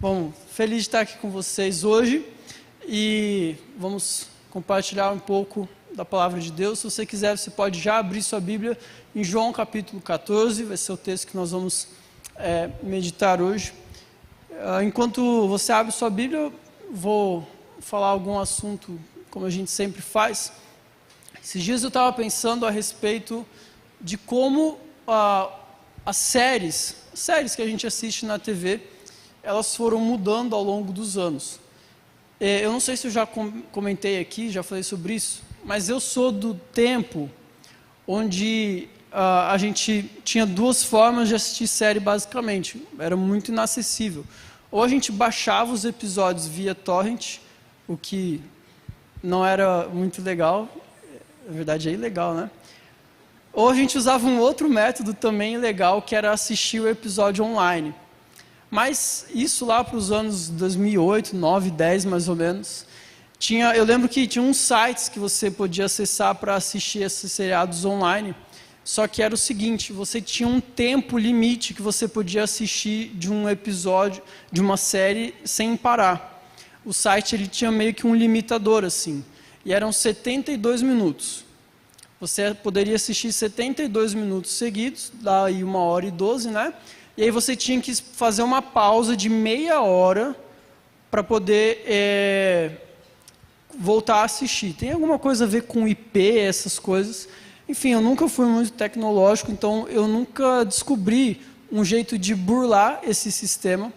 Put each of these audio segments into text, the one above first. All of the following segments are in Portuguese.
Bom, feliz de estar aqui com vocês hoje e vamos compartilhar um pouco da palavra de Deus. Se você quiser, você pode já abrir sua Bíblia em João capítulo 14, vai ser o texto que nós vamos meditar hoje. Enquanto você abre sua Bíblia, eu vou falar algum assunto como a gente sempre faz. Esses dias eu estava pensando a respeito de como as séries que a gente assiste na TV, elas foram mudando ao longo dos anos. Eu não sei se eu já comentei aqui, já falei sobre isso, mas eu sou do tempo onde a gente tinha duas formas de assistir série basicamente. Era muito inacessível. Ou a gente baixava os episódios via torrent, o que não era muito legal, na verdade é ilegal, né? Ou a gente usava um outro método também ilegal, que era assistir o episódio online. Mas isso lá para os anos 2008, 9, 10 mais ou menos, eu lembro que tinha uns sites que você podia acessar para assistir esses seriados online, só que era o seguinte, você tinha um tempo limite que você podia assistir de um episódio, de uma série, sem parar. O site ele tinha meio que um limitador assim, e eram 72 minutos. Você poderia assistir 72 minutos seguidos, daí 1h12, né? E aí você tinha que fazer uma pausa de meia hora para poder voltar a assistir. Tem alguma coisa a ver com IP, essas coisas. Enfim, eu nunca fui muito tecnológico, então eu nunca descobri um jeito de burlar esse sistema.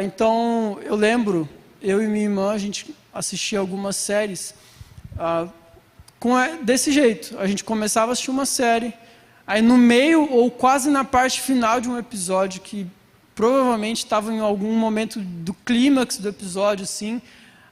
Então, eu lembro, eu e minha irmã, a gente assistia algumas séries desse jeito. A gente começava a assistir uma série, aí no meio ou quase na parte final de um episódio, que provavelmente estava em algum momento do clímax do episódio, assim,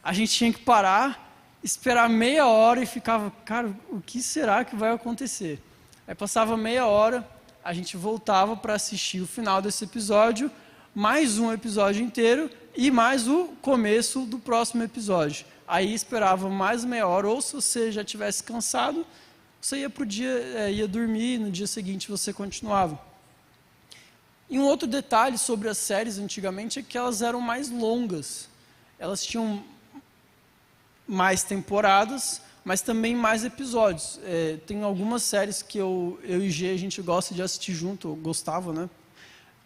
a gente tinha que parar, esperar meia hora e ficava, cara, o que será que vai acontecer? Aí passava meia hora, a gente voltava para assistir o final desse episódio, mais um episódio inteiro e mais o começo do próximo episódio. Aí esperava mais meia hora, ou se você já estivesse cansado, você ia para o dia, ia dormir, no dia seguinte você continuava. E um outro detalhe sobre as séries antigamente é que elas eram mais longas. Elas tinham mais temporadas, mas também mais episódios. Tem algumas séries que eu e G a gente gosta de assistir junto, eu gostava, né?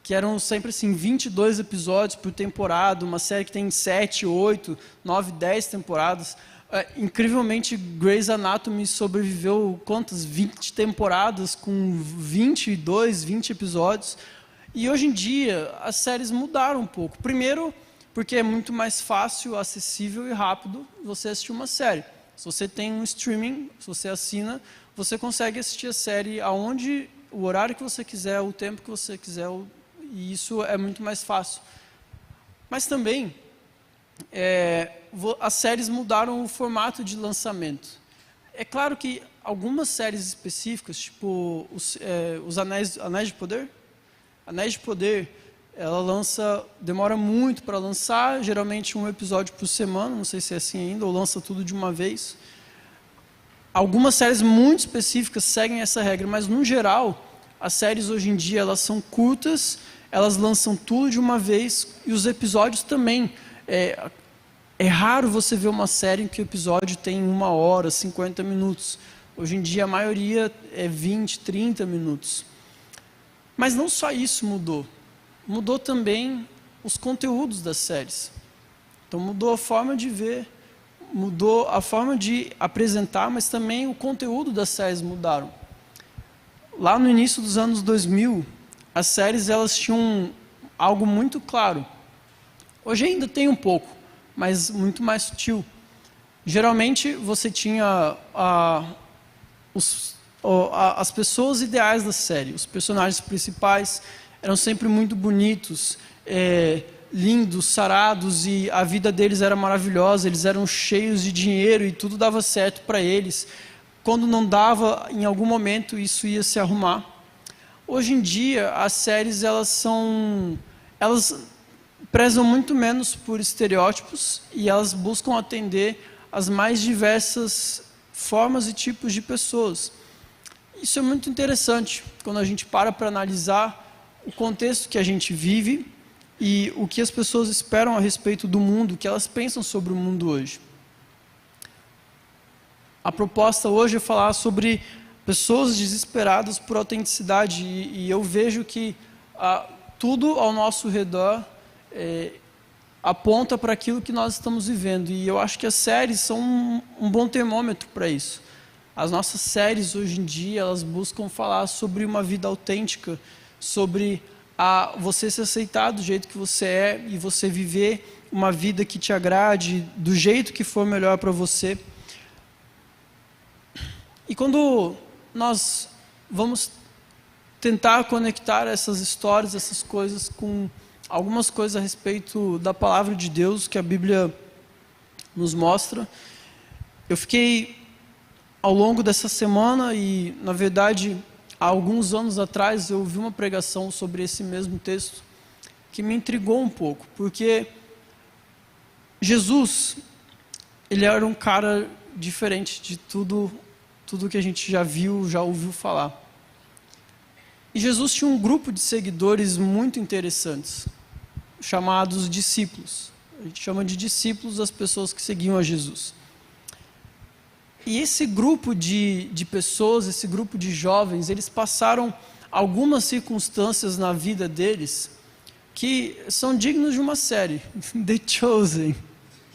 Que eram sempre assim, 22 episódios por temporada, uma série que tem 7, 8, 9, 10 temporadas. Incrivelmente, Grey's Anatomy sobreviveu quantas? 20 temporadas com 22, 20 episódios. E hoje em dia, as séries mudaram um pouco. Primeiro, porque é muito mais fácil, acessível e rápido você assistir uma série. Se você tem um streaming, se você assina, você consegue assistir a série aonde, o horário que você quiser, o tempo que você quiser, e isso é muito mais fácil. Mas também, as séries mudaram o formato de lançamento. É claro que algumas séries específicas, tipo os Anéis de Poder, Anéis de Poder, ela demora muito para lançar, geralmente um episódio por semana, não sei se é assim ainda, ou lança tudo de uma vez. Algumas séries muito específicas seguem essa regra, mas no geral, as séries hoje em dia elas são curtas, elas lançam tudo de uma vez, e os episódios também. É raro você ver uma série em que o episódio tem 1h, 50 minutos. Hoje em dia a maioria é 20, 30 minutos. Mas não só isso mudou. Mudou também os conteúdos das séries. Então mudou a forma de ver, mudou a forma de apresentar, mas também o conteúdo das séries mudaram. Lá no início dos anos 2000, as séries elas tinham algo muito claro. Hoje ainda tem um pouco, mas muito mais sutil. Geralmente você tinha as pessoas ideais da série, os personagens principais eram sempre muito bonitos, lindos, sarados, e a vida deles era maravilhosa, eles eram cheios de dinheiro e tudo dava certo para eles. Quando não dava, em algum momento isso ia se arrumar. Hoje em dia, as séries elas prezam muito menos por estereótipos e elas buscam atender as mais diversas formas e tipos de pessoas. Isso é muito interessante, quando a gente para analisar o contexto que a gente vive, e o que as pessoas esperam a respeito do mundo, o que elas pensam sobre o mundo hoje. A proposta hoje é falar sobre pessoas desesperadas por autenticidade, e eu vejo que tudo ao nosso redor aponta para aquilo que nós estamos vivendo, e eu acho que as séries são um bom termômetro para isso. As nossas séries hoje em dia, elas buscam falar sobre uma vida autêntica, sobre você se aceitar do jeito que você é e você viver uma vida que te agrade, do jeito que for melhor para você. E quando nós vamos tentar conectar essas histórias, essas coisas, com algumas coisas a respeito da palavra de Deus que a Bíblia nos mostra, eu fiquei, ao longo dessa semana, e na verdade há alguns anos atrás, eu ouvi uma pregação sobre esse mesmo texto que me intrigou um pouco, porque Jesus, ele era um cara diferente de tudo que a gente já viu, já ouviu falar. E Jesus tinha um grupo de seguidores muito interessantes, chamados discípulos. A gente chama de discípulos as pessoas que seguiam a Jesus. E esse grupo de pessoas, esse grupo de jovens, eles passaram algumas circunstâncias na vida deles que são dignos de uma série, The Chosen,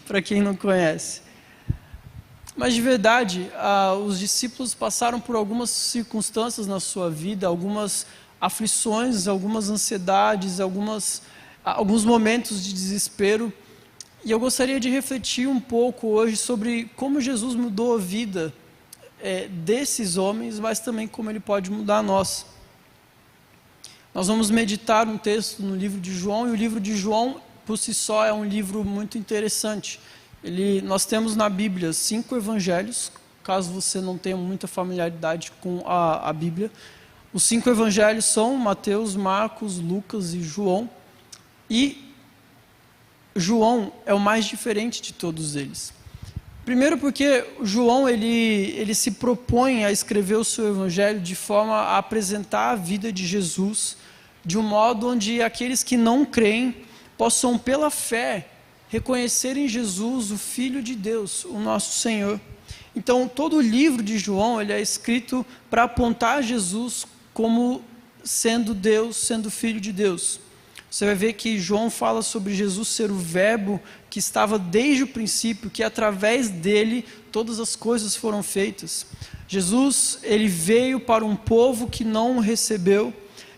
para quem não conhece. Mas de verdade, os discípulos passaram por algumas circunstâncias na sua vida, algumas aflições, algumas ansiedades, alguns momentos de desespero. E eu gostaria de refletir um pouco hoje sobre como Jesus mudou a vida desses homens, mas também como Ele pode mudar a nossa. Nós vamos meditar um texto no livro de João, e o livro de João, por si só, é um livro muito interessante. Nós temos na Bíblia 5 evangelhos, caso você não tenha muita familiaridade com a Bíblia. Os 5 evangelhos são Mateus, Marcos, Lucas e João. E João é o mais diferente de todos eles. Primeiro porque João ele se propõe a escrever o seu evangelho de forma a apresentar a vida de Jesus de um modo onde aqueles que não creem possam, pela fé, reconhecer em Jesus o Filho de Deus, o nosso Senhor. Então, todo o livro de João ele é escrito para apontar Jesus como sendo Deus, sendo Filho de Deus. Você vai ver que João fala sobre Jesus ser o verbo que estava desde o princípio, que através dele todas as coisas foram feitas. Jesus, ele veio para um povo que não o recebeu.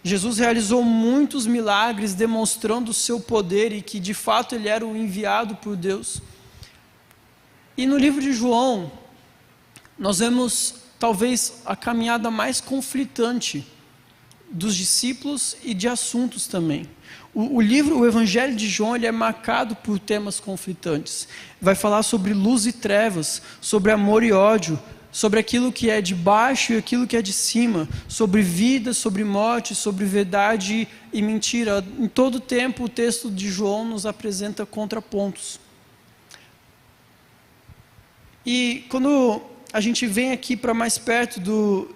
Jesus realizou muitos milagres demonstrando o seu poder e que de fato ele era o enviado por Deus. E no livro de João, nós vemos talvez a caminhada mais conflitante dos discípulos e de assuntos também. O Evangelho de João ele é marcado por temas conflitantes. Vai falar sobre luz e trevas, sobre amor e ódio, sobre aquilo que é de baixo e aquilo que é de cima, sobre vida, sobre morte, sobre verdade e mentira. Em todo tempo o texto de João nos apresenta contrapontos. E quando a gente vem aqui para mais perto do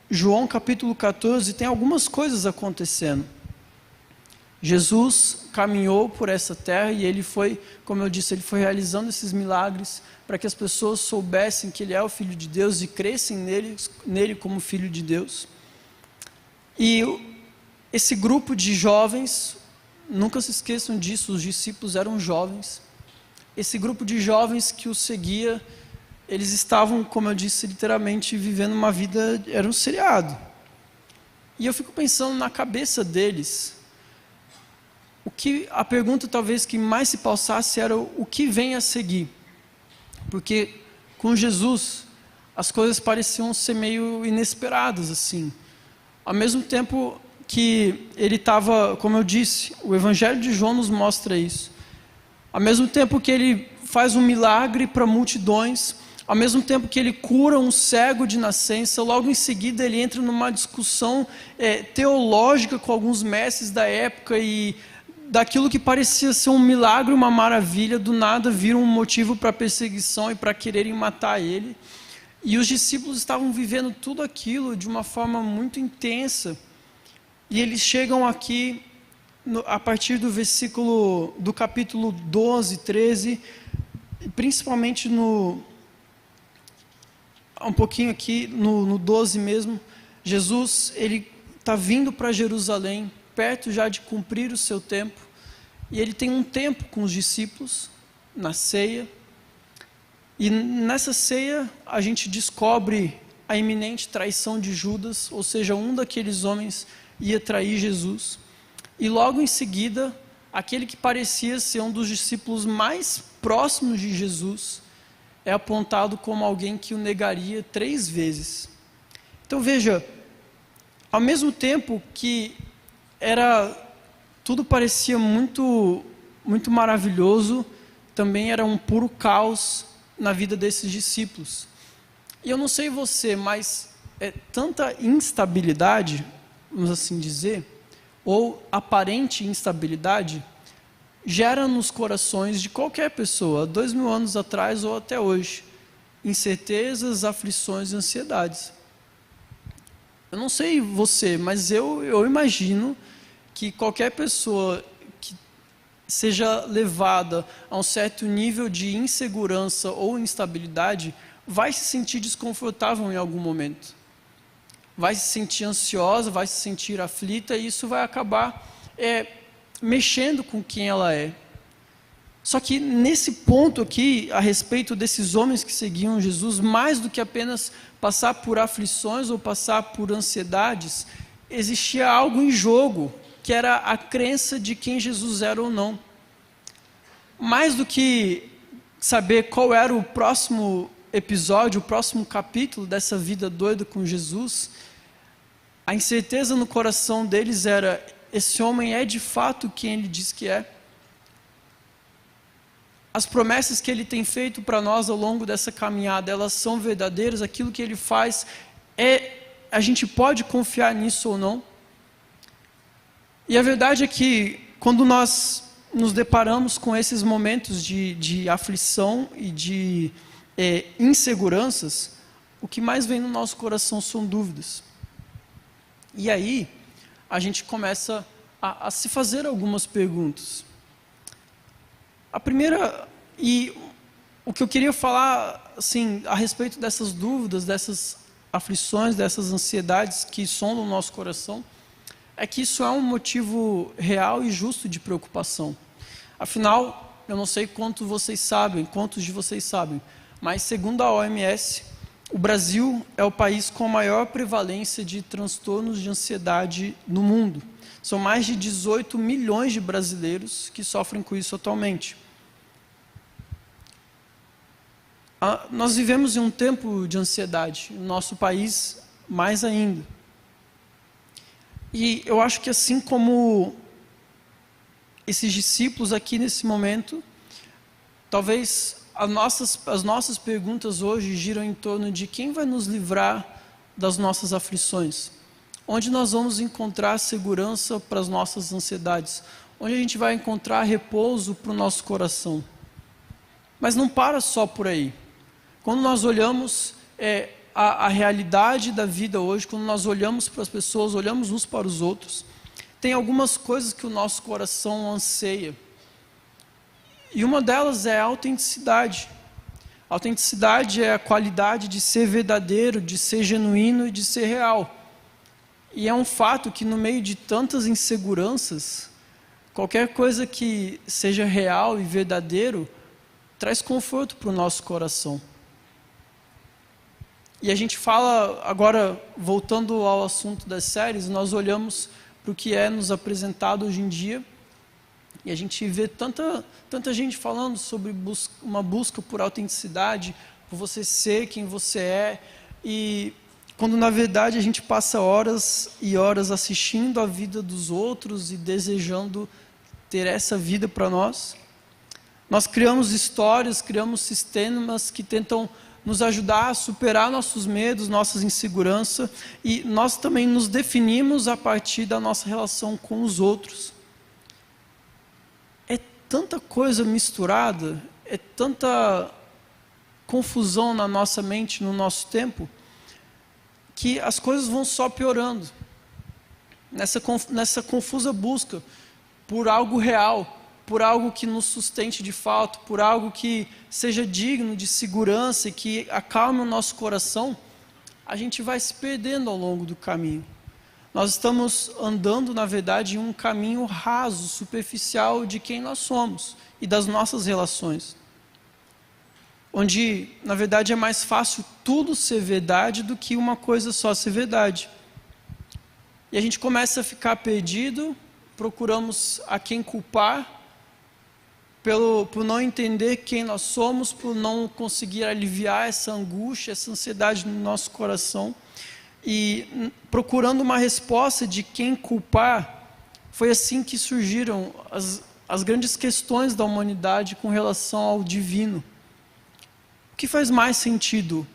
João capítulo 14, tem algumas coisas acontecendo. Jesus caminhou por essa terra e ele foi, como eu disse, ele foi realizando esses milagres para que as pessoas soubessem que ele é o Filho de Deus e crescem nele como Filho de Deus. E esse grupo de jovens, nunca se esqueçam disso, os discípulos eram jovens. Esse grupo de jovens que o seguia, eles estavam, como eu disse, literalmente vivendo uma vida, era um seriado. E eu fico pensando na cabeça deles. A pergunta talvez que mais se passasse era o que vem a seguir. Porque com Jesus as coisas pareciam ser meio inesperadas assim. Ao mesmo tempo que ele estava, como eu disse, o Evangelho de João nos mostra isso. Ao mesmo tempo que ele faz um milagre para multidões, ao mesmo tempo que ele cura um cego de nascença, logo em seguida ele entra numa discussão teológica com alguns mestres da época e daquilo que parecia ser um milagre, uma maravilha, do nada vira um motivo para perseguição e para quererem matar ele. E os discípulos estavam vivendo tudo aquilo de uma forma muito intensa. E eles chegam aqui a partir do capítulo 12, 13, principalmente um pouquinho aqui no 12 mesmo, Jesus, ele está vindo para Jerusalém, perto já de cumprir o seu tempo, e ele tem um tempo com os discípulos, na ceia, e nessa ceia a gente descobre a iminente traição de Judas, ou seja, um daqueles homens ia trair Jesus, e logo em seguida, aquele que parecia ser um dos discípulos mais próximos de Jesus, é apontado como alguém que o negaria 3 vezes. Então veja, ao mesmo tempo que tudo parecia muito, muito maravilhoso, também era um puro caos na vida desses discípulos. E eu não sei você, mas tanta instabilidade, vamos assim dizer, ou aparente instabilidade, gera nos corações de qualquer pessoa, 2000 anos atrás ou até hoje, incertezas, aflições e ansiedades. Eu não sei você, mas eu imagino que qualquer pessoa que seja levada a um certo nível de insegurança ou instabilidade vai se sentir desconfortável em algum momento. Vai se sentir ansiosa, vai se sentir aflita, e isso vai acabar mexendo com quem ela é. Só que nesse ponto aqui, a respeito desses homens que seguiam Jesus, mais do que apenas passar por aflições ou passar por ansiedades, existia algo em jogo, que era a crença de quem Jesus era ou não. Mais do que saber qual era o próximo episódio, o próximo capítulo dessa vida doida com Jesus, a incerteza no coração deles era: esse homem é de fato quem ele diz que é? As promessas que ele tem feito para nós ao longo dessa caminhada, elas são verdadeiras? Aquilo que ele faz, a gente pode confiar nisso ou não? E a verdade é que, quando nós nos deparamos com esses momentos de aflição e de inseguranças, o que mais vem no nosso coração são dúvidas. E aí, a gente começa a se fazer algumas perguntas. A primeira, e o que eu queria falar assim, a respeito dessas dúvidas, dessas aflições, dessas ansiedades que sondam o nosso coração, é que isso é um motivo real e justo de preocupação. Afinal, eu não sei quantos de vocês sabem, mas segundo a OMS, o Brasil é o país com a maior prevalência de transtornos de ansiedade no mundo. São mais de 18 milhões de brasileiros que sofrem com isso atualmente. Nós vivemos em um tempo de ansiedade, no nosso país mais ainda. E eu acho que assim como esses discípulos aqui nesse momento, talvez as nossas perguntas hoje giram em torno de quem vai nos livrar das nossas aflições. Onde nós vamos encontrar segurança para as nossas ansiedades? Onde a gente vai encontrar repouso para o nosso coração? Mas não para só por aí. Quando nós olhamos a realidade da vida hoje, quando nós olhamos para as pessoas, olhamos uns para os outros, tem algumas coisas que o nosso coração anseia. E uma delas é a autenticidade. A autenticidade é a qualidade de ser verdadeiro, de ser genuíno e de ser real. E é um fato que no meio de tantas inseguranças, qualquer coisa que seja real e verdadeiro, traz conforto para o nosso coração. E a gente fala, agora voltando ao assunto das séries, nós olhamos para o que é nos apresentado hoje em dia, e a gente vê tanta gente falando sobre uma busca por autenticidade, por você ser quem você é, e quando na verdade a gente passa horas e horas assistindo a vida dos outros e desejando ter essa vida para nós. Nós criamos histórias, criamos sistemas que tentam nos ajudar a superar nossos medos, nossas inseguranças, e nós também nos definimos a partir da nossa relação com os outros. É tanta coisa misturada, é tanta confusão na nossa mente, no nosso tempo, que as coisas vão só piorando. Nessa confusa busca por algo real, por algo que nos sustente de fato, por algo que seja digno de segurança e que acalme o nosso coração, a gente vai se perdendo ao longo do caminho. Nós estamos andando, na verdade, em um caminho raso, superficial de quem nós somos e das nossas relações. Onde, na verdade, é mais fácil tudo ser verdade do que uma coisa só ser verdade. E a gente começa a ficar perdido, procuramos a quem culpar, por não entender quem nós somos, por não conseguir aliviar essa angústia, essa ansiedade no nosso coração. E procurando uma resposta de quem culpar, foi assim que surgiram as grandes questões da humanidade com relação ao divino. O que faz mais sentido?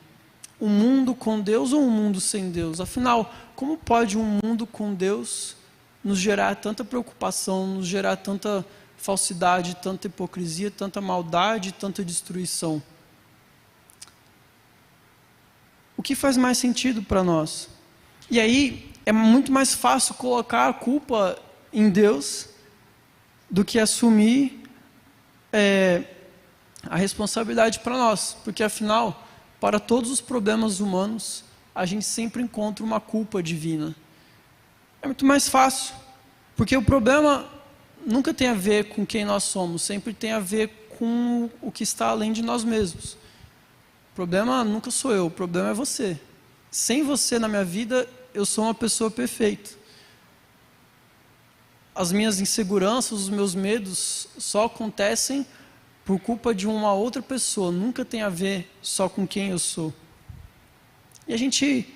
Um mundo com Deus ou um mundo sem Deus? Afinal, como pode um mundo com Deus nos gerar tanta preocupação, nos gerar tanta falsidade, tanta hipocrisia, tanta maldade, tanta destruição? O que faz mais sentido para nós? E aí, é muito mais fácil colocar a culpa em Deus do que assumir a responsabilidade para nós, porque afinal, para todos os problemas humanos, a gente sempre encontra uma culpa divina. É muito mais fácil, porque o problema nunca tem a ver com quem nós somos, sempre tem a ver com o que está além de nós mesmos. O problema nunca sou eu, o problema é você. Sem você na minha vida, eu sou uma pessoa perfeita. As minhas inseguranças, os meus medos só acontecem por culpa de uma outra pessoa, nunca tem a ver só com quem eu sou. E a gente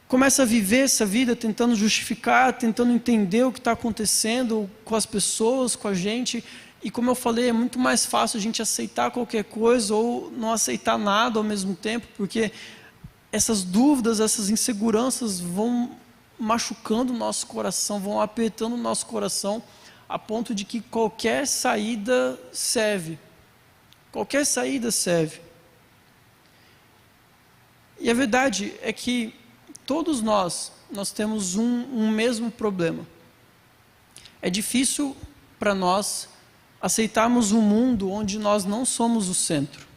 começa a viver essa vida tentando justificar, tentando entender o que está acontecendo com as pessoas, com a gente. E como eu falei, é muito mais fácil a gente aceitar qualquer coisa ou não aceitar nada ao mesmo tempo, porque essas dúvidas, essas inseguranças vão machucando o nosso coração, vão apertando o nosso coração, a ponto de que qualquer saída serve. Qualquer saída serve. E a verdade é que todos nós temos um mesmo problema. É difícil para nós aceitarmos um mundo onde nós não somos o centro.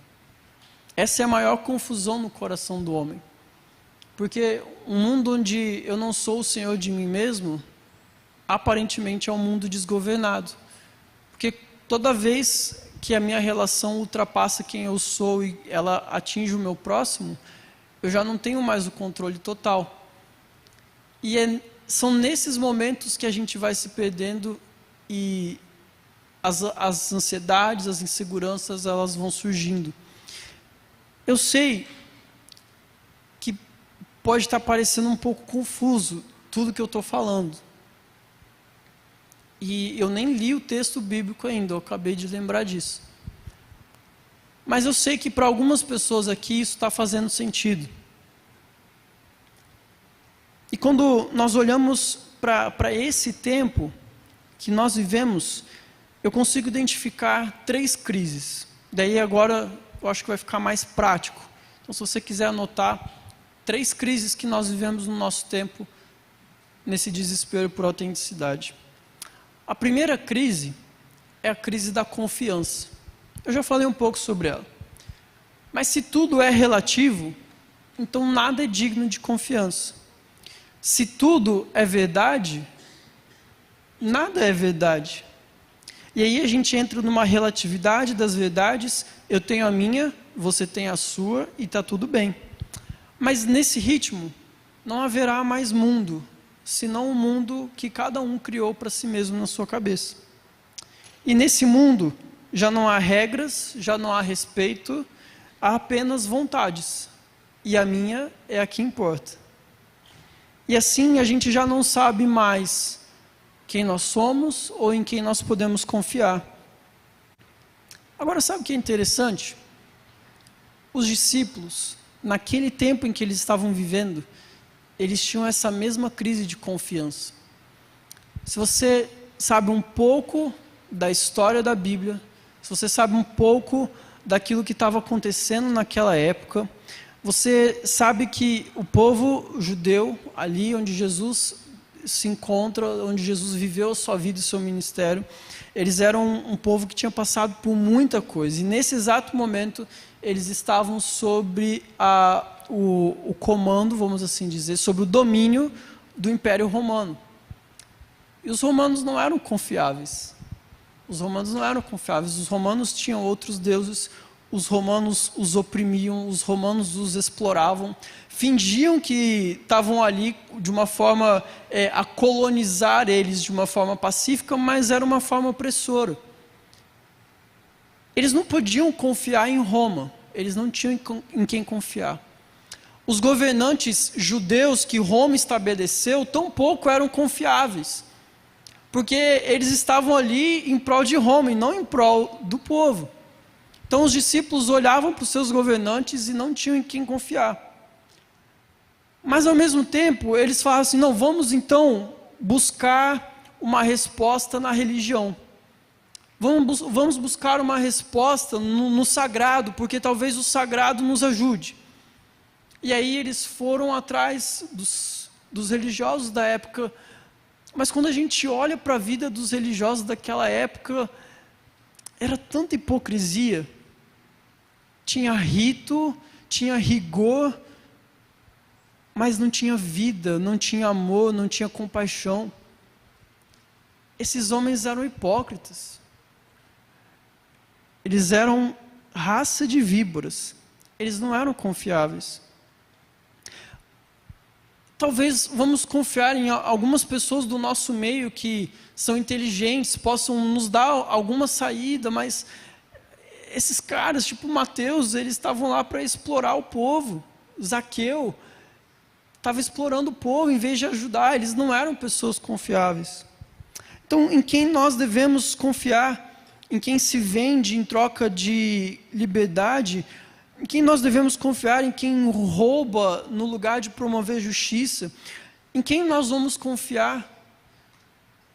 Essa é a maior confusão no coração do homem. Porque um mundo onde eu não sou o senhor de mim mesmo, aparentemente é um mundo desgovernado. Porque toda vez que a minha relação ultrapassa quem eu sou e ela atinge o meu próximo, eu já não tenho mais o controle total. E são nesses momentos que a gente vai se perdendo e as ansiedades, as inseguranças, elas vão surgindo. Eu sei que pode estar parecendo um pouco confuso tudo que eu estou falando. E eu nem li o texto bíblico ainda, eu acabei de lembrar disso. Mas eu sei que para algumas pessoas aqui isso está fazendo sentido. E quando nós olhamos para esse tempo que nós vivemos, eu consigo identificar 3 crises. Daí agora eu acho que vai ficar mais prático. Então, se você quiser anotar, 3 crises que nós vivemos no nosso tempo, nesse desespero por autenticidade. A primeira crise é a crise da confiança. Eu já falei um pouco sobre ela. Mas se tudo é relativo, então nada é digno de confiança. Se tudo é verdade, nada é verdade. E aí a gente entra numa relatividade das verdades, eu tenho a minha, você tem a sua e está tudo bem. Mas nesse ritmo, não haverá mais mundo, senão o mundo que cada um criou para si mesmo na sua cabeça. E nesse mundo, já não há regras, já não há respeito, há apenas vontades. E a minha é a que importa. E assim a gente já não sabe mais quem nós somos ou em quem nós podemos confiar. Agora, sabe o que é interessante? Os discípulos, naquele tempo em que eles estavam vivendo, eles tinham essa mesma crise de confiança. Se você sabe um pouco da história da Bíblia, se você sabe um pouco daquilo que estava acontecendo naquela época, você sabe que o povo judeu, ali onde Jesus se encontra, onde Jesus viveu a sua vida e o seu ministério. Eles eram um povo que tinha passado por muita coisa. E nesse exato momento, eles estavam sobre o comando, vamos assim dizer, sobre o domínio do Império Romano. E os romanos não eram confiáveis. Os romanos tinham outros deuses, os romanos os oprimiam, os romanos os exploravam, fingiam que estavam ali de uma forma a colonizar eles de uma forma pacífica, mas era uma forma opressora. Eles não podiam confiar em Roma, eles não tinham em quem confiar. Os governantes judeus que Roma estabeleceu tampouco eram confiáveis, porque eles estavam ali em prol de Roma e não em prol do povo. Então os discípulos olhavam para os seus governantes e não tinham em quem confiar. Mas ao mesmo tempo, eles falavam assim, não, vamos então buscar uma resposta na religião. Vamos buscar uma resposta no sagrado, porque talvez o sagrado nos ajude. E aí eles foram atrás dos religiosos da época. Mas quando a gente olha para a vida dos religiosos daquela época, era tanta hipocrisia. Tinha rito, tinha rigor, mas não tinha vida, não tinha amor, não tinha compaixão. Esses homens eram hipócritas. Eles eram raça de víboras. Eles não eram confiáveis. Talvez vamos confiar em algumas pessoas do nosso meio que são inteligentes, possam nos dar alguma saída, mas esses caras, tipo Mateus, eles estavam lá para explorar o povo. Zaqueu estava explorando o povo em vez de ajudar, eles não eram pessoas confiáveis. Então, em quem nós devemos confiar? Em quem se vende em troca de liberdade? Em quem nós devemos confiar? Em quem rouba no lugar de promover justiça? Em quem nós vamos confiar?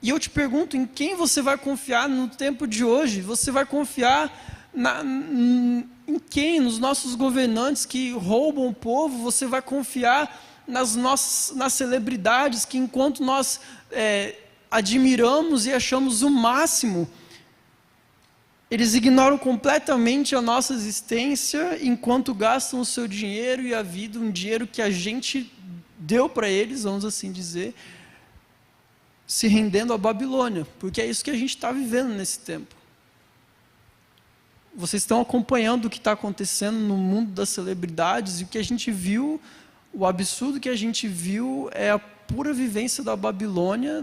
E eu te pergunto, em quem você vai confiar no tempo de hoje? Você vai confiar em quem? Nos nossos governantes que roubam o povo? Você vai confiar nas celebridades que, enquanto nós admiramos e achamos o máximo, eles ignoram completamente a nossa existência enquanto gastam o seu dinheiro e a vida, um dinheiro que a gente deu para eles, vamos assim dizer, se rendendo à Babilônia, porque é isso que a gente está vivendo nesse tempo. Vocês estão acompanhando o que está acontecendo no mundo das celebridades, e o que a gente viu, o absurdo que a gente viu é a pura vivência da Babilônia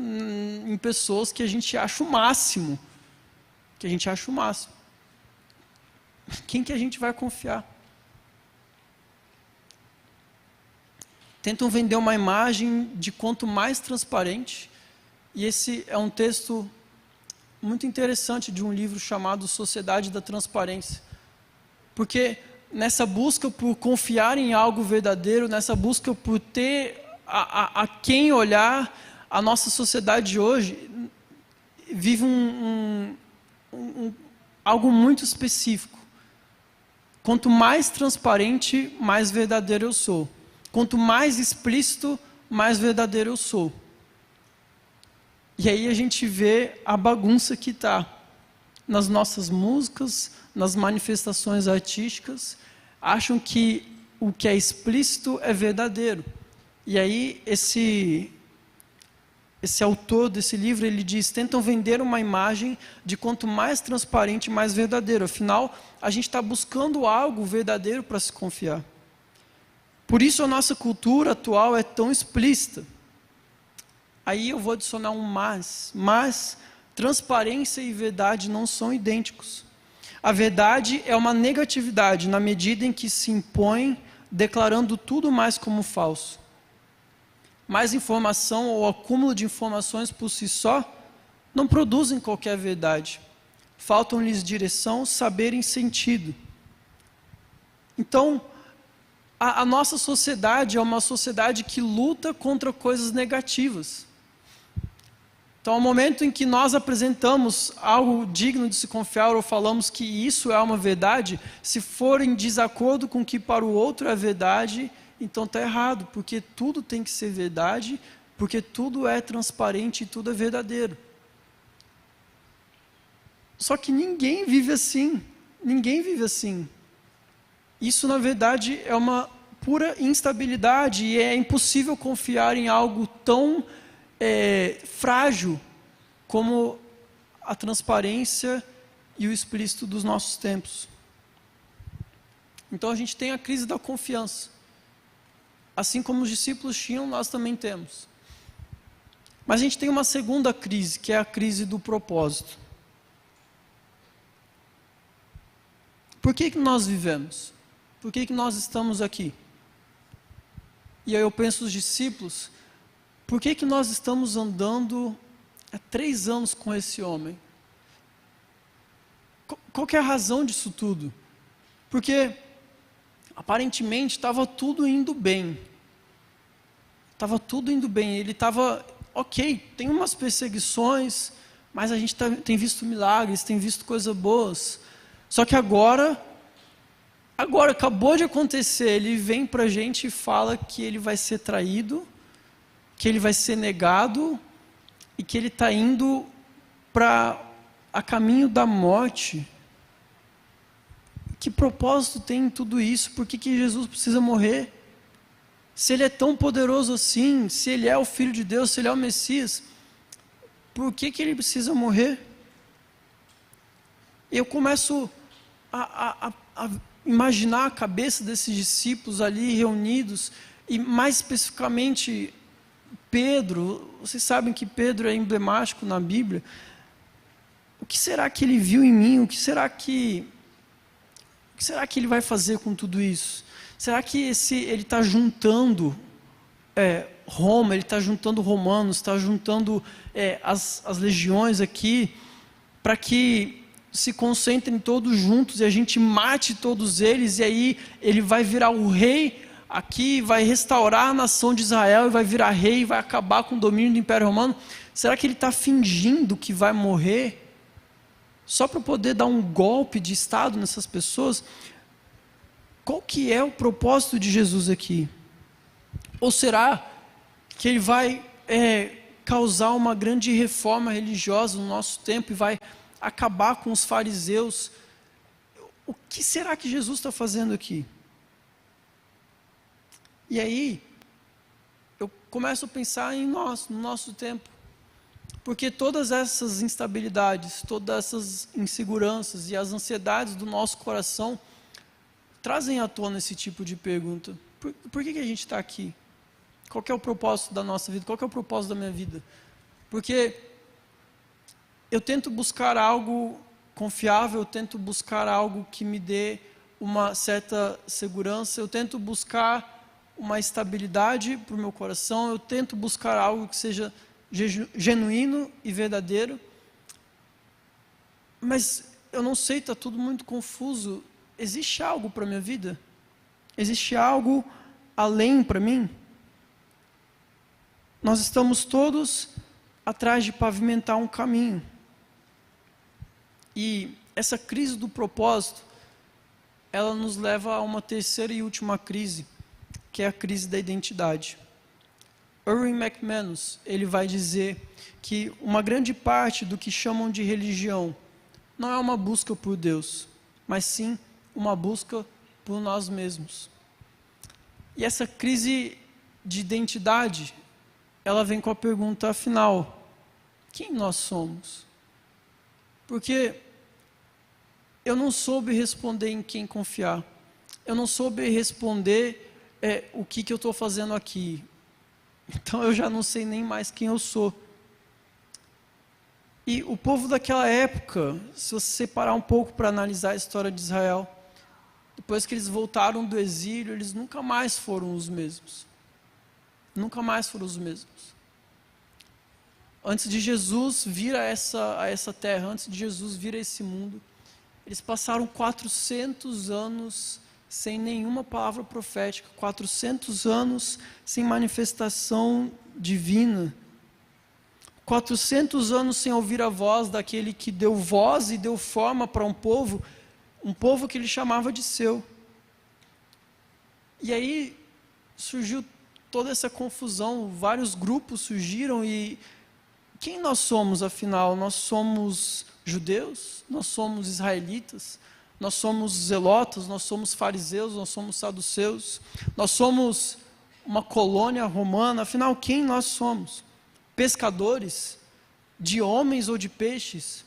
em pessoas que a gente acha o máximo. Quem que a gente vai confiar? Tentam vender uma imagem de quanto mais transparente, e esse é um texto muito interessante de um livro chamado Sociedade da Transparência, porque nessa busca por confiar em algo verdadeiro, nessa busca por ter a quem olhar, a nossa sociedade de hoje vive algo muito específico. Quanto mais transparente, mais verdadeiro eu sou. Quanto mais explícito, mais verdadeiro eu sou. E aí a gente vê a bagunça que está nas nossas músicas, nas manifestações artísticas. Acham que o que é explícito é verdadeiro. E aí esse autor desse livro, ele diz, tentam vender uma imagem de quanto mais transparente, mais verdadeiro. Afinal, a gente está buscando algo verdadeiro para se confiar. Por isso a nossa cultura atual é tão explícita. Aí eu vou adicionar um mas transparência e verdade não são idênticos. A verdade é uma negatividade na medida em que se impõe declarando tudo mais como falso. Mais informação ou acúmulo de informações por si só não produzem qualquer verdade. Faltam-lhes direção, saber e sentido. Então, a nossa sociedade é uma sociedade que luta contra coisas negativas. Então, ao momento em que nós apresentamos algo digno de se confiar ou falamos que isso é uma verdade, se for em desacordo com o que para o outro é verdade, então está errado, porque tudo tem que ser verdade porque tudo é transparente e tudo é verdadeiro. Só que ninguém vive assim. Ninguém vive assim. Isso, na verdade, é uma pura instabilidade e é impossível confiar em algo tão frágil como a transparência e o explícito dos nossos tempos. Então a gente tem a crise da confiança. Assim como os discípulos tinham, nós também temos. Mas a gente tem uma segunda crise, que é a crise do propósito. Por que nós vivemos? Por que nós estamos aqui? E aí eu penso os discípulos, por que nós estamos andando há 3 anos com esse homem? Qual que é a razão disso tudo? Porque aparentemente estava tudo indo bem. Estava tudo indo bem. Ele estava, ok, tem umas perseguições, mas a gente tem visto milagres, tem visto coisas boas. Só que agora acabou de acontecer, ele vem para a gente e fala que ele vai ser traído, que ele vai ser negado e que ele está indo a caminho da morte. Que propósito tem em tudo isso? Por que Jesus precisa morrer? Se ele é tão poderoso assim, se ele é o Filho de Deus, se ele é o Messias, por que ele precisa morrer? Eu começo a imaginar a cabeça desses discípulos ali reunidos, e mais especificamente Pedro. Vocês sabem que Pedro é emblemático na Bíblia. O que será que ele viu em mim? O que será que ele vai fazer com tudo isso? Será que ele está juntando Roma, ele está juntando romanos, está juntando as legiões aqui, para que se concentrem todos juntos e a gente mate todos eles, e aí ele vai virar o rei aqui, vai restaurar a nação de Israel, e vai virar rei, e vai acabar com o domínio do Império Romano? Será que ele está fingindo que vai morrer, só para poder dar um golpe de Estado nessas pessoas? Qual que é o propósito de Jesus aqui? Ou será que ele vai causar uma grande reforma religiosa no nosso tempo e vai acabar com os fariseus? O que será que Jesus está fazendo aqui? E aí, eu começo a pensar em nós, no nosso tempo. Porque todas essas instabilidades, todas essas inseguranças e as ansiedades do nosso coração trazem à tona esse tipo de pergunta. Por que a gente está aqui? Qual que é o propósito da nossa vida? Qual que é o propósito da minha vida? Porque eu tento buscar algo confiável, eu tento buscar algo que me dê uma certa segurança, eu tento buscar uma estabilidade para o meu coração, eu tento buscar algo que seja genuíno e verdadeiro, mas eu não sei, está tudo muito confuso. Existe algo para a minha vida? Existe algo além para mim? Nós estamos todos atrás de pavimentar um caminho. E essa crise do propósito, ela nos leva a uma terceira e última crise, que é a crise da identidade. Erwin McManus, ele vai dizer que uma grande parte do que chamam de religião não é uma busca por Deus, mas sim uma busca por nós mesmos. E essa crise de identidade, ela vem com a pergunta afinal: quem nós somos? Porque eu não soube responder em quem confiar. Eu não soube responder o que eu estou fazendo aqui. Então eu já não sei nem mais quem eu sou. E o povo daquela época, se você separar um pouco para analisar a história de Israel, depois que eles voltaram do exílio, eles nunca mais foram os mesmos. Nunca mais foram os mesmos. Antes de Jesus vir a essa terra, antes de Jesus vir a esse mundo, eles passaram 400 anos sem nenhuma palavra profética, 400 anos sem manifestação divina, 400 anos sem ouvir a voz daquele que deu voz e deu forma para um povo que ele chamava de seu. E aí surgiu toda essa confusão, vários grupos surgiram e quem nós somos, afinal? Nós somos judeus? Nós somos israelitas? Nós somos zelotas? Nós somos fariseus? Nós somos saduceus? Nós somos uma colônia romana? Afinal, quem nós somos? Pescadores? De homens ou de peixes?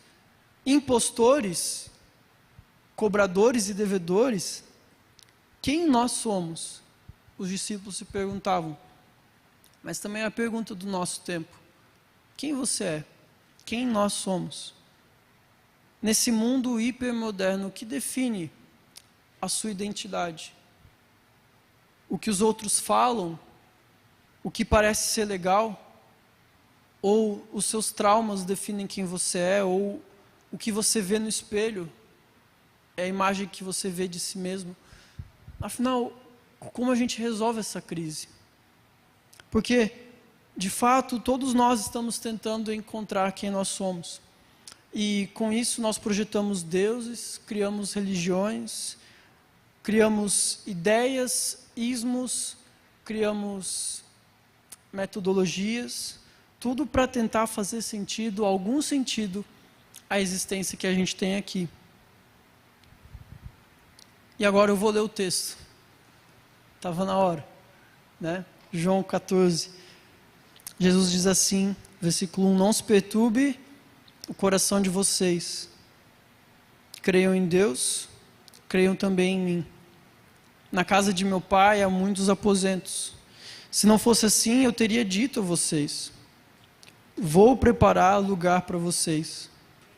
Impostores? Cobradores e devedores? Quem nós somos? Os discípulos se perguntavam. Mas também a pergunta do nosso tempo. Quem você é? Quem nós somos? Nesse mundo hipermoderno, o que define a sua identidade? O que os outros falam? O que parece ser legal? Ou os seus traumas definem quem você é? Ou o que você vê no espelho é a imagem que você vê de si mesmo? Afinal, como a gente resolve essa crise? Porque, de fato, todos nós estamos tentando encontrar quem nós somos. E com isso nós projetamos deuses, criamos religiões, criamos ideias, ismos, criamos metodologias, tudo para tentar fazer sentido, algum sentido, à existência que a gente tem aqui. E agora eu vou ler o texto. Estava na hora, né? João 14. Jesus diz assim, versículo 1, não se perturbe o coração de vocês. Creiam em Deus, creiam também em mim. Na casa de meu pai há muitos aposentos. Se não fosse assim, eu teria dito a vocês, vou preparar lugar para vocês.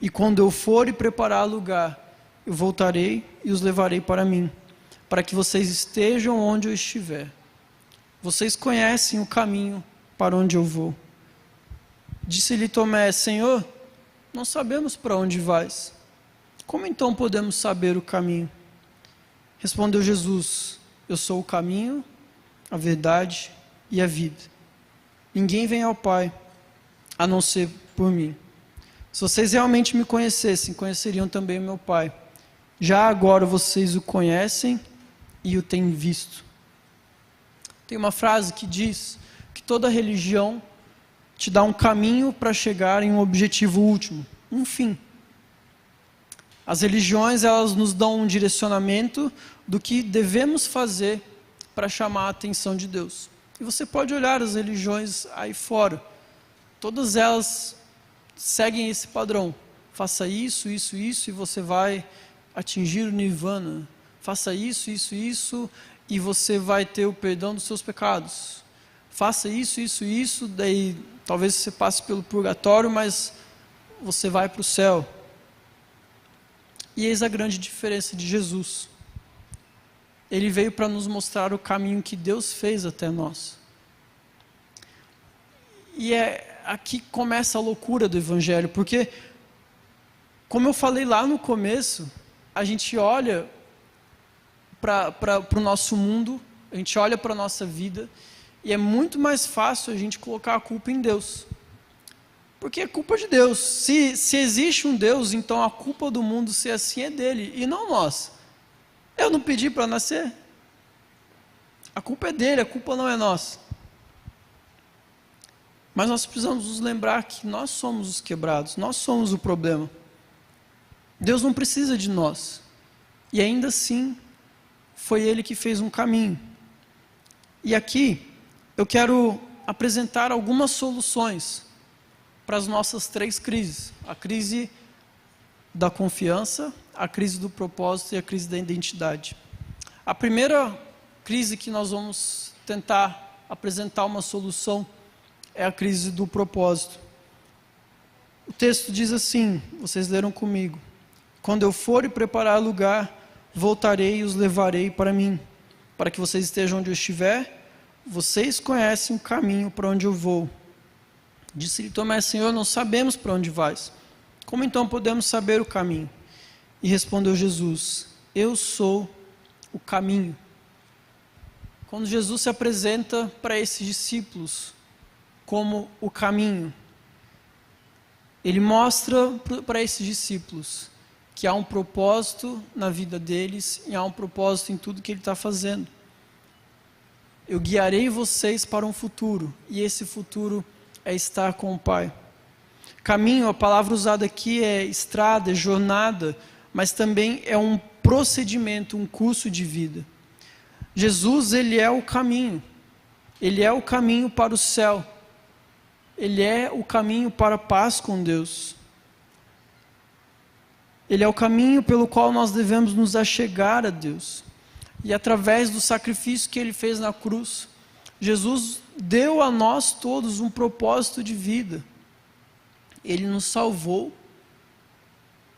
E quando eu for e preparar lugar, eu voltarei e os levarei para mim, para que vocês estejam onde eu estiver. Vocês conhecem o caminho para onde eu vou. Disse-lhe Tomé, Senhor, não sabemos para onde vais. Como então podemos saber o caminho? Respondeu Jesus, eu sou o caminho, a verdade e a vida. Ninguém vem ao Pai, a não ser por mim. Se vocês realmente me conhecessem, conheceriam também o meu Pai. Já agora vocês o conhecem e o têm visto. Tem uma frase que diz que toda religião te dá um caminho para chegar em um objetivo último, um fim. As religiões, elas nos dão um direcionamento do que devemos fazer para chamar a atenção de Deus. E você pode olhar as religiões aí fora. Todas elas seguem esse padrão. Faça isso, isso, isso e você vai atingir o nirvana. Faça isso, isso, isso e você vai ter o perdão dos seus pecados. Faça isso, isso, isso, daí talvez você passe pelo purgatório, mas você vai para o céu. E eis a grande diferença de Jesus. Ele veio para nos mostrar o caminho que Deus fez até nós. E é aqui que começa a loucura do Evangelho, porque, como eu falei lá no começo, a gente olha para o nosso mundo, a gente olha para a nossa vida, e é muito mais fácil a gente colocar a culpa em Deus. Porque é culpa de Deus. Se existe um Deus, então a culpa do mundo ser assim é dele, e não nós. Eu não pedi para nascer. A culpa é dele, a culpa não é nossa. Mas nós precisamos nos lembrar que nós somos os quebrados, nós somos o problema. Deus não precisa de nós. E ainda assim, foi Ele que fez um caminho. E aqui, eu quero apresentar algumas soluções para as nossas 3 crises. A crise da confiança, a crise do propósito e a crise da identidade. A primeira crise que nós vamos tentar apresentar uma solução é a crise do propósito. O texto diz assim, vocês leram comigo, quando eu for e preparar lugar, voltarei e os levarei para mim, para que vocês estejam onde eu estiver, vocês conhecem o caminho para onde eu vou. Disse-lhe Tomé, Senhor, não sabemos para onde vais. Como então podemos saber o caminho? E respondeu Jesus, eu sou o caminho. Quando Jesus se apresenta para esses discípulos como o caminho, Ele mostra para esses discípulos que há um propósito na vida deles e há um propósito em tudo que Ele está fazendo. eu guiarei vocês para um futuro, e esse futuro é estar com o Pai. Caminho, a palavra usada aqui é estrada, jornada, mas também é um procedimento, um curso de vida. Jesus, ele é o caminho. Ele é o caminho para o céu. Ele é o caminho para a paz com Deus. Ele é o caminho pelo qual nós devemos nos achegar a Deus. E através do sacrifício que ele fez na cruz, Jesus deu a nós todos um propósito de vida. Ele nos salvou,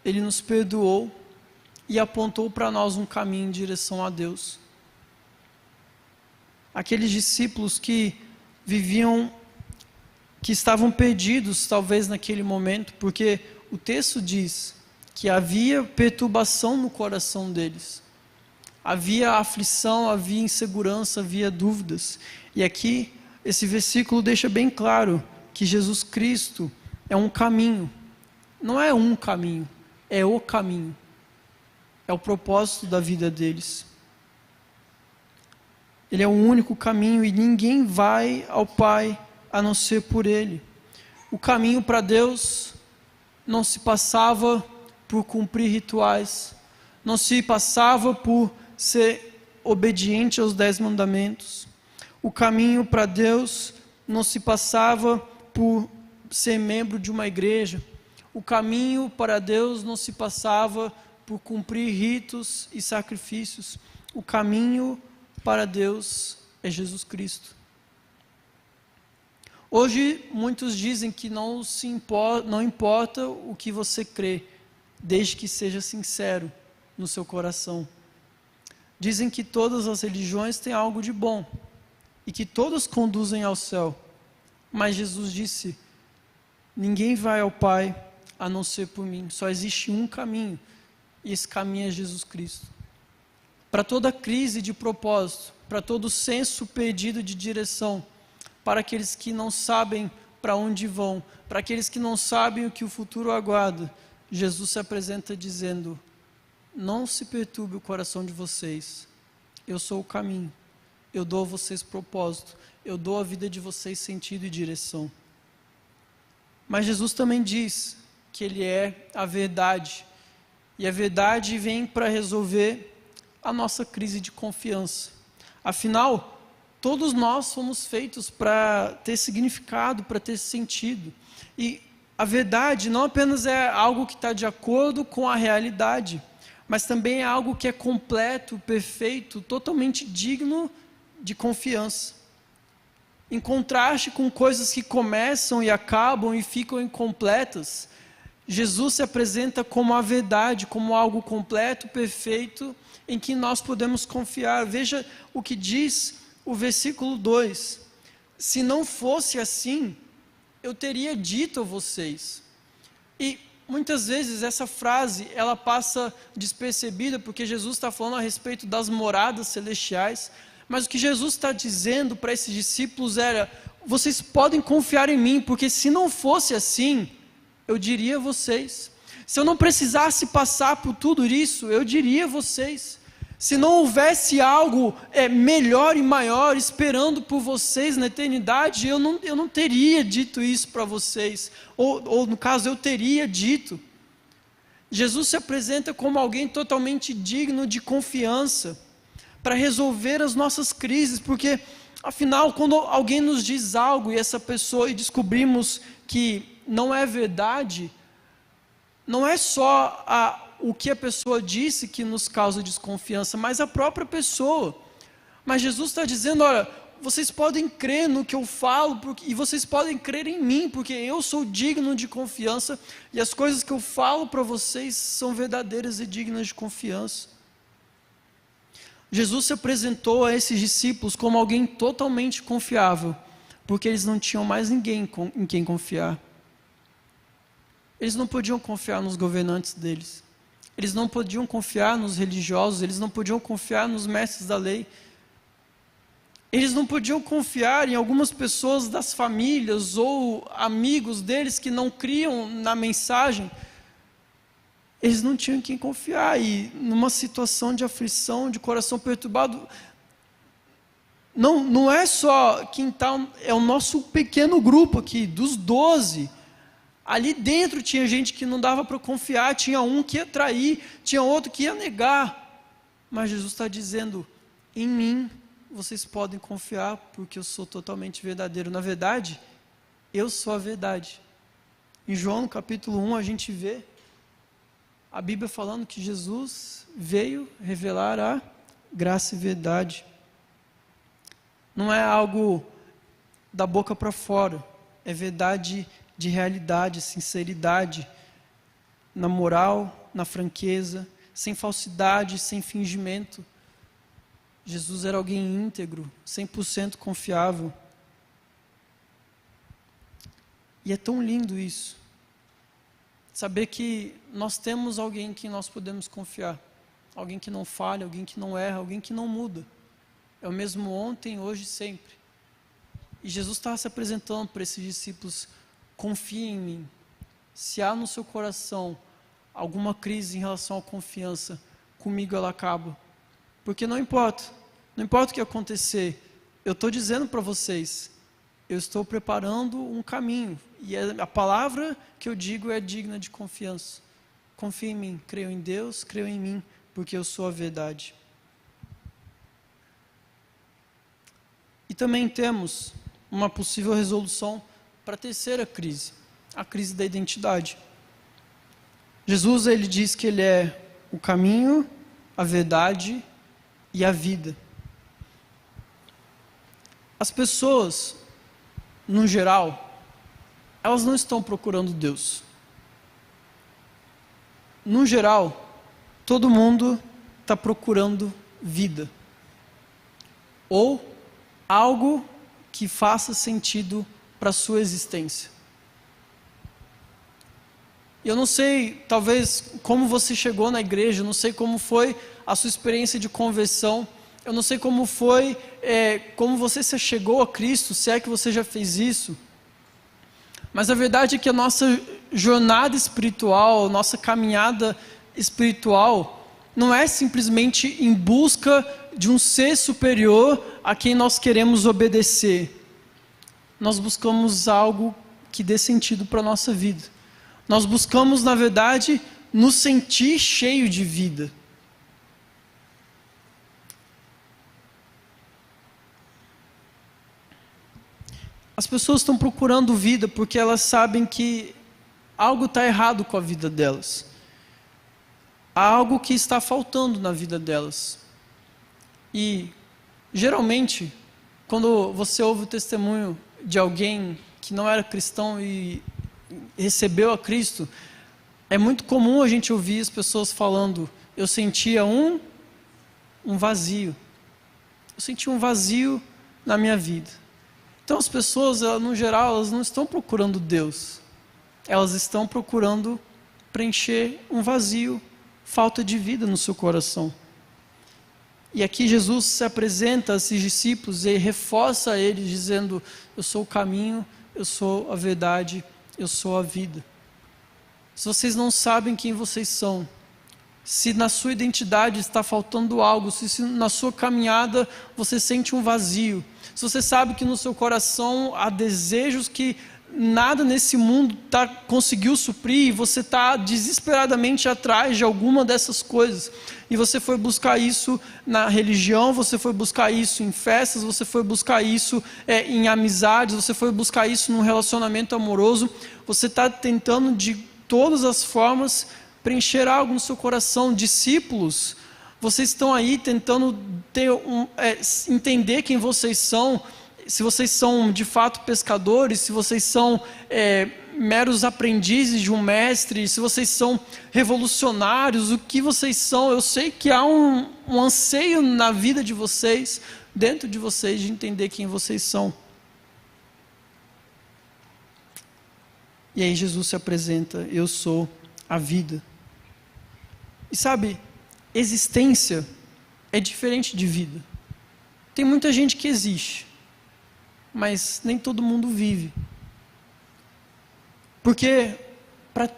ele nos perdoou e apontou para nós um caminho em direção a Deus. Aqueles discípulos que estavam perdidos talvez naquele momento, porque o texto diz que havia perturbação no coração deles. Havia aflição, havia insegurança, havia dúvidas. E aqui, esse versículo deixa bem claro que Jesus Cristo é um caminho. Não é um caminho, é o caminho. É o propósito da vida deles. Ele é o único caminho e ninguém vai ao Pai a não ser por Ele. O caminho para Deus não se passava por cumprir rituais, não se passava por ser obediente aos 10 mandamentos. O caminho para Deus não se passava por ser membro de uma igreja. O caminho para Deus não se passava por cumprir ritos e sacrifícios. O caminho para Deus é Jesus Cristo. Hoje muitos dizem que não importa o que você crê, desde que seja sincero no seu coração. Dizem que todas as religiões têm algo de bom e que todas conduzem ao céu. Mas Jesus disse: ninguém vai ao Pai a não ser por mim. Só existe um caminho, e esse caminho é Jesus Cristo. Para toda crise de propósito, para todo senso perdido de direção, para aqueles que não sabem para onde vão, para aqueles que não sabem o que o futuro aguarda, Jesus se apresenta dizendo: não se perturbe o coração de vocês, eu sou o caminho, eu dou a vocês propósito, eu dou a vida de vocês sentido e direção. Mas Jesus também diz que Ele é a verdade, e a verdade vem para resolver a nossa crise de confiança. Afinal, todos nós fomos feitos para ter significado, para ter sentido. E a verdade não apenas é algo que está de acordo com a realidade, mas também é algo que é completo, perfeito, totalmente digno de confiança. Em contraste com coisas que começam e acabam e ficam incompletas, Jesus se apresenta como a verdade, como algo completo, perfeito, em que nós podemos confiar. Veja o que diz o versículo 2: se não fosse assim, eu teria dito a vocês. E muitas vezes essa frase, ela passa despercebida, porque Jesus está falando a respeito das moradas celestiais, mas o que Jesus está dizendo para esses discípulos era: vocês podem confiar em mim, porque se não fosse assim, eu diria a vocês. Se eu não precisasse passar por tudo isso, eu diria a vocês. Se não houvesse algo melhor e maior esperando por vocês na eternidade, eu não teria dito isso para vocês. Ou no caso, eu teria dito. Jesus se apresenta como alguém totalmente digno de confiança para resolver as nossas crises, porque afinal, quando alguém nos diz algo e essa pessoa, e descobrimos que não é verdade, não é só o que a pessoa disse que nos causa desconfiança, mas a própria pessoa. Mas Jesus está dizendo: olha, vocês podem crer no que eu falo, e vocês podem crer em mim, porque eu sou digno de confiança, e as coisas que eu falo para vocês são verdadeiras e dignas de confiança. Jesus se apresentou a esses discípulos como alguém totalmente confiável, porque eles não tinham mais ninguém em quem confiar. Eles não podiam confiar nos governantes deles. Eles não podiam confiar nos religiosos, eles não podiam confiar nos mestres da lei. Eles não podiam confiar em algumas pessoas das famílias ou amigos deles que não criam na mensagem. Eles não tinham em quem confiar, e numa situação de aflição, de coração perturbado, não é só quem está, é o nosso pequeno grupo aqui, dos 12. Ali dentro tinha gente que não dava para confiar, tinha um que ia trair, tinha outro que ia negar. Mas Jesus está dizendo, em mim vocês podem confiar, porque eu sou totalmente verdadeiro. Na verdade, eu sou a verdade. Em João, no capítulo 1, a gente vê a Bíblia falando que Jesus veio revelar a graça e verdade. Não é algo da boca para fora, é verdade de realidade, sinceridade, na moral, na franqueza, sem falsidade, sem fingimento. Jesus era alguém íntegro, 100% confiável. E é tão lindo isso. Saber que nós temos alguém em quem nós podemos confiar. Alguém que não falha, alguém que não erra, alguém que não muda. É o mesmo ontem, hoje e sempre. E Jesus estava se apresentando para esses discípulos, confie em mim. Se há no seu coração alguma crise em relação à confiança, comigo ela acaba. Porque não importa o que acontecer, eu estou dizendo para vocês, eu estou preparando um caminho, e a palavra que eu digo é digna de confiança. Confie em mim, creio em Deus, creio em mim, porque eu sou a verdade. E também temos uma possível resolução para a terceira crise, a crise da identidade. Jesus, ele diz que ele é o caminho, a verdade e a vida. As pessoas, no geral, elas não estão procurando Deus. No geral, todo mundo está procurando vida. Ou algo que faça sentido para a sua existência. Eu não sei, talvez, como você chegou na igreja, eu não sei como foi a sua experiência de conversão, eu não sei como foi, como você se chegou a Cristo, se é que você já fez isso. Mas a verdade é que a nossa jornada espiritual, nossa caminhada espiritual, não é simplesmente em busca de um ser superior a quem nós queremos obedecer. Nós buscamos algo que dê sentido para a nossa vida. Nós buscamos, na verdade, nos sentir cheio de vida. As pessoas estão procurando vida porque elas sabem que algo está errado com a vida delas. Há algo que está faltando na vida delas. E, geralmente, quando você ouve o testemunho de alguém que não era cristão e recebeu a Cristo, é muito comum a gente ouvir as pessoas falando, eu sentia um vazio. Eu senti um vazio na minha vida. Então as pessoas, no geral, elas não estão procurando Deus. Elas estão procurando preencher um vazio, falta de vida no seu coração. E aqui Jesus se apresenta a esses discípulos e reforça a eles dizendo, eu sou o caminho, eu sou a verdade, eu sou a vida. Se vocês não sabem quem vocês são, se na sua identidade está faltando algo, se na sua caminhada você sente um vazio, se você sabe que no seu coração há desejos que nada nesse mundo conseguiu suprir, e você está desesperadamente atrás de alguma dessas coisas, e você foi buscar isso na religião, você foi buscar isso em festas, você foi buscar isso em amizades, você foi buscar isso num relacionamento amoroso, você está tentando de todas as formas preencher algo no seu coração. Discípulos, vocês estão aí tentando entender quem vocês são, se vocês são de fato pescadores, se vocês são meros aprendizes de um mestre, se vocês são revolucionários, o que vocês são. Eu sei que há um anseio na vida de vocês, dentro de vocês, de entender quem vocês são. E aí Jesus se apresenta, eu sou a vida. E sabe, existência é diferente de vida. Tem muita gente que existe, mas nem todo mundo vive. Porque para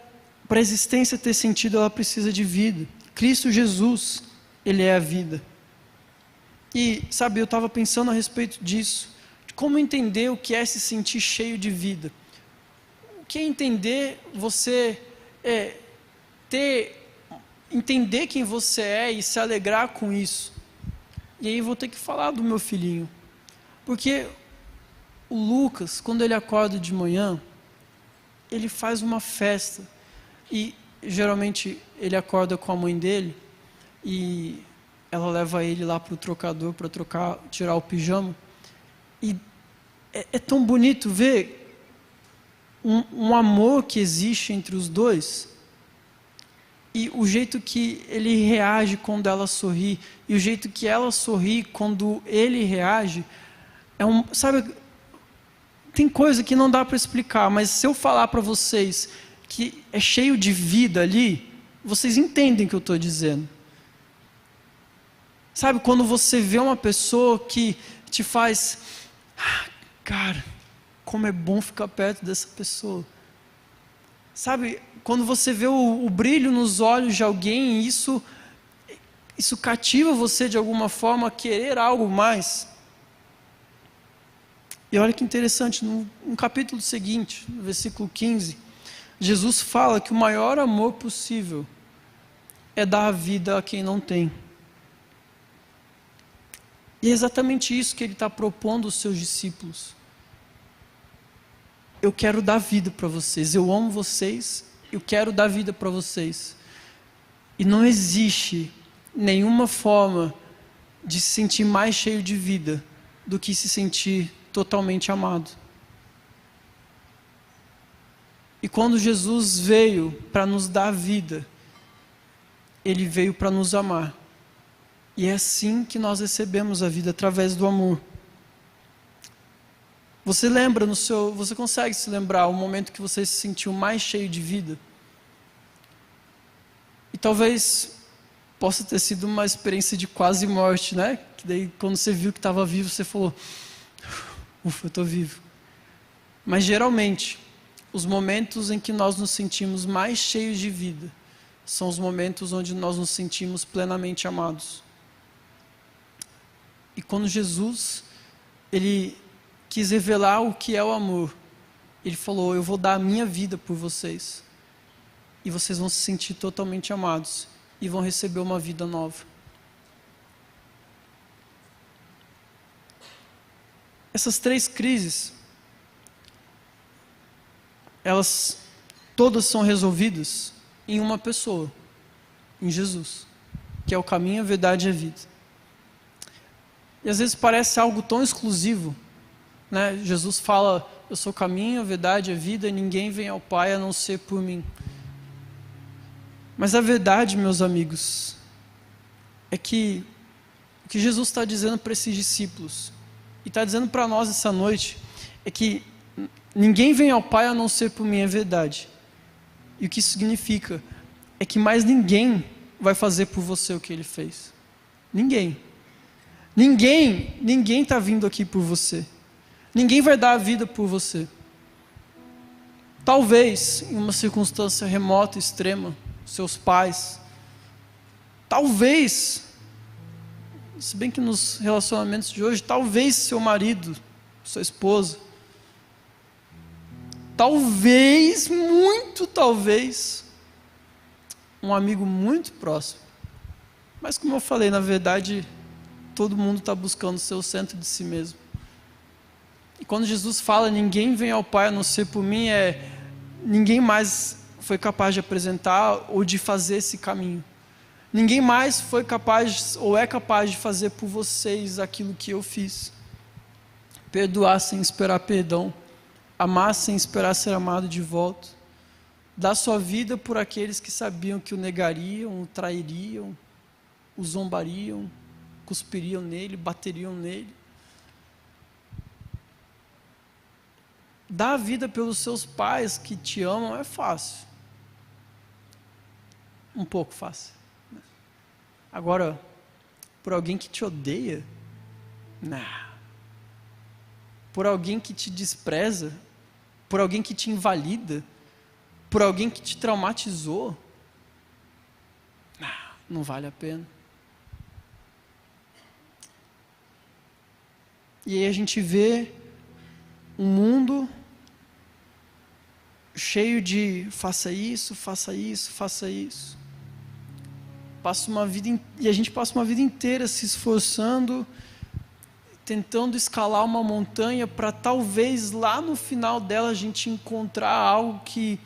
a existência ter sentido, ela precisa de vida. Cristo Jesus, Ele é a vida. E, sabe, eu estava pensando a respeito disso, de como entender o que é se sentir cheio de vida. O que é entender você entender quem você é e se alegrar com isso. E aí vou ter que falar do meu filhinho. Porque o Lucas, quando ele acorda de manhã, ele faz uma festa. E geralmente ele acorda com a mãe dele e ela leva ele lá para o trocador para tirar o pijama. E é tão bonito ver um amor que existe entre os dois. E o jeito que ele reage quando ela sorri, e o jeito que ela sorri quando ele reage, sabe, tem coisa que não dá para explicar, mas se eu falar para vocês que é cheio de vida ali, vocês entendem o que eu estou dizendo. Sabe, quando você vê uma pessoa que te faz, cara, como é bom ficar perto dessa pessoa. Sabe, quando você vê o brilho nos olhos de alguém, isso cativa você de alguma forma a querer algo mais. E olha que interessante, no capítulo seguinte, no versículo 15, Jesus fala que o maior amor possível é dar a vida a quem não tem. E é exatamente isso que ele está propondo aos seus discípulos. Eu quero dar vida para vocês, eu amo vocês, eu quero dar vida para vocês. E não existe nenhuma forma de se sentir mais cheio de vida do que se sentir totalmente amado. E quando Jesus veio para nos dar vida, Ele veio para nos amar. E é assim que nós recebemos a vida, através do amor. Você você consegue se lembrar o momento que você se sentiu mais cheio de vida? E talvez possa ter sido uma experiência de quase morte, né? Que daí quando você viu que estava vivo, você falou, ufa, eu estou vivo. Mas geralmente, os momentos em que nós nos sentimos mais cheios de vida, são os momentos onde nós nos sentimos plenamente amados. E quando Jesus, Ele quis revelar o que é o amor, Ele falou, eu vou dar a minha vida por vocês. E vocês vão se sentir totalmente amados. E vão receber uma vida nova. Essas 3 crises, elas todas são resolvidas em uma pessoa, em Jesus, que é o caminho, a verdade e a vida. E às vezes parece algo tão exclusivo, né? Jesus fala, eu sou o caminho, a verdade e a vida, e ninguém vem ao Pai a não ser por mim. Mas a verdade, meus amigos, é que o que Jesus está dizendo para esses discípulos, e está dizendo para nós essa noite, é que ninguém vem ao Pai a não ser por mim, é verdade. E o que isso significa? É que mais ninguém vai fazer por você o que Ele fez. Ninguém. Ninguém está vindo aqui por você. Ninguém vai dar a vida por você. Talvez, em uma circunstância remota, extrema, seus pais. Talvez, se bem que nos relacionamentos de hoje, talvez seu marido, sua esposa. Talvez, muito talvez, um amigo muito próximo. Mas como eu falei, na verdade, todo mundo está buscando ser o centro de si mesmo. E quando Jesus fala, ninguém vem ao Pai a não ser por mim, ninguém mais foi capaz de apresentar ou de fazer esse caminho. Ninguém mais foi capaz ou é capaz de fazer por vocês aquilo que eu fiz. Perdoar sem esperar perdão. Amar sem esperar ser amado de volta. Dar sua vida por aqueles que sabiam que o negariam, o trairiam, o zombariam, cuspiriam nele, bateriam nele. Dar a vida pelos seus pais que te amam é fácil. Um pouco fácil. Agora, por alguém que te odeia, não. Por alguém que te despreza, por alguém que te invalida, por alguém que te traumatizou, não vale a pena. E aí a gente vê um mundo cheio de faça isso, faça isso, faça isso. E a gente passa uma vida inteira se esforçando, tentando escalar uma montanha para talvez lá no final dela a gente encontrar algo que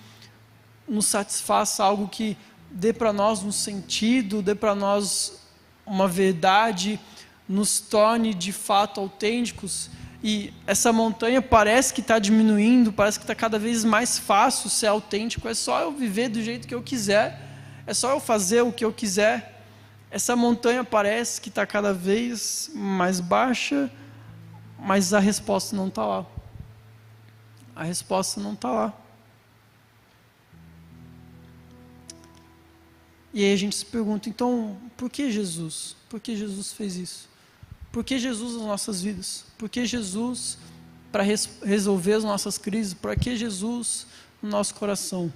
nos satisfaça, algo que dê para nós um sentido, dê para nós uma verdade, nos torne de fato autênticos. E essa montanha parece que está diminuindo, parece que está cada vez mais fácil ser autêntico, é só eu viver do jeito que eu quiser, é só eu fazer o que eu quiser. Essa montanha parece que está cada vez mais baixa, mas a resposta não está lá. A resposta não está lá. E aí a gente se pergunta, então, por que Jesus? Por que Jesus fez isso? Por que Jesus nas nossas vidas? Por que Jesus para resolver as nossas crises? Por que Jesus no nosso coração?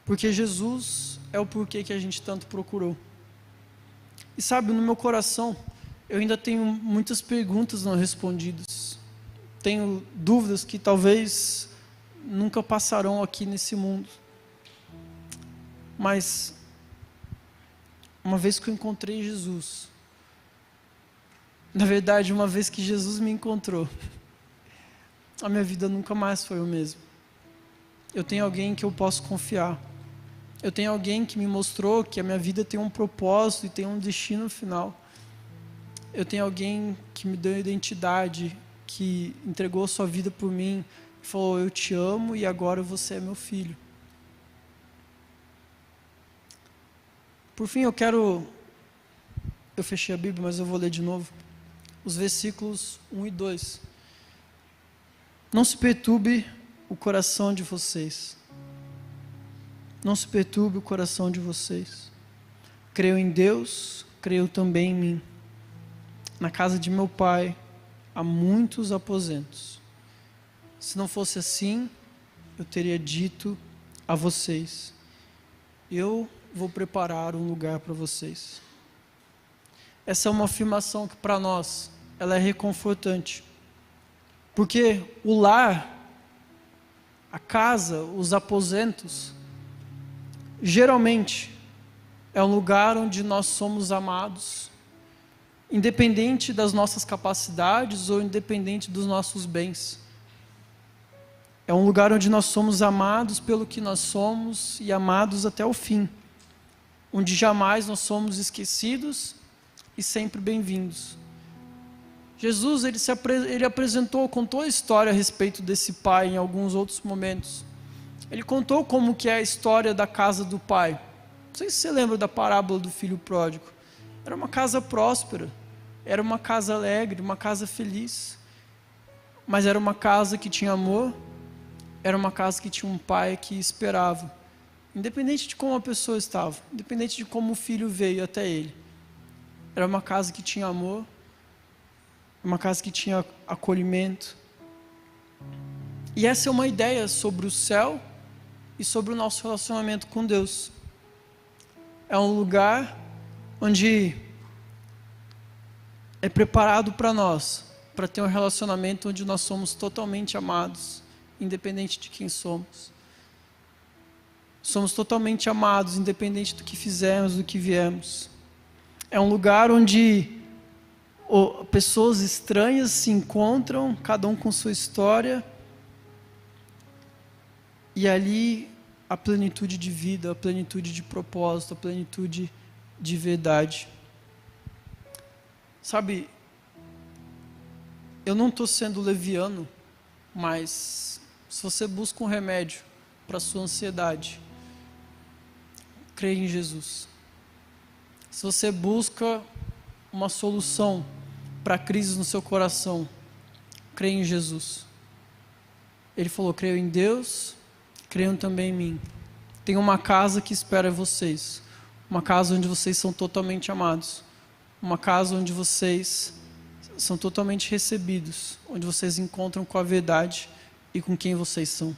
Porque Jesus é o porquê que a gente tanto procurou. E sabe, no meu coração, eu ainda tenho muitas perguntas não respondidas. Tenho dúvidas que talvez nunca passarão aqui nesse mundo. Mas, uma vez que eu encontrei Jesus, na verdade, uma vez que Jesus me encontrou, a minha vida nunca mais foi o mesmo. Eu tenho alguém que eu posso confiar. Eu tenho alguém que me mostrou que a minha vida tem um propósito e tem um destino final. Eu tenho alguém que me deu identidade, que entregou sua vida por mim, e falou, eu te amo e agora você é meu filho. Por fim, eu fechei a Bíblia, mas eu vou ler de novo. Os versículos 1 e 2. Não se perturbe o coração de vocês. Não se perturbe o coração de vocês. Creio em Deus, creio também em mim. Na casa de meu pai há muitos aposentos. Se não fosse assim, eu teria dito a vocês, eu vou preparar um lugar para vocês. Essa é uma afirmação que para nós, ela é reconfortante. Porque o lar, a casa, os aposentos, geralmente é um lugar onde nós somos amados, independente das nossas capacidades ou independente dos nossos bens. É um lugar onde nós somos amados pelo que nós somos e amados até o fim. Onde jamais nós somos esquecidos e sempre bem-vindos. Jesus, ele apresentou, contou a história a respeito desse pai em alguns outros momentos. Ele contou como que é a história da casa do pai. Não sei se você lembra da parábola do filho pródigo. Era uma casa próspera, era uma casa alegre, uma casa feliz. Mas era uma casa que tinha amor, era uma casa que tinha um pai que esperava. Independente de como a pessoa estava, independente de como o filho veio até ele. Era uma casa que tinha amor, uma casa que tinha acolhimento. E essa é uma ideia sobre o céu e sobre o nosso relacionamento com Deus. É um lugar onde é preparado para nós, para ter um relacionamento onde nós somos totalmente amados, independente de quem somos. Somos totalmente amados, independente do que fizemos, do que viemos. É um lugar onde pessoas estranhas se encontram, cada um com sua história, e ali a plenitude de vida, a plenitude de propósito, a plenitude de verdade. Sabe, eu não estou sendo leviano, mas se você busca um remédio para a sua ansiedade, creia em Jesus. Se você busca uma solução para a crise no seu coração, creia em Jesus. Ele falou, creio em Deus, creiam também em mim. Tem uma casa que espera vocês, uma casa onde vocês são totalmente amados, uma casa onde vocês são totalmente recebidos, onde vocês encontram com a verdade e com quem vocês são.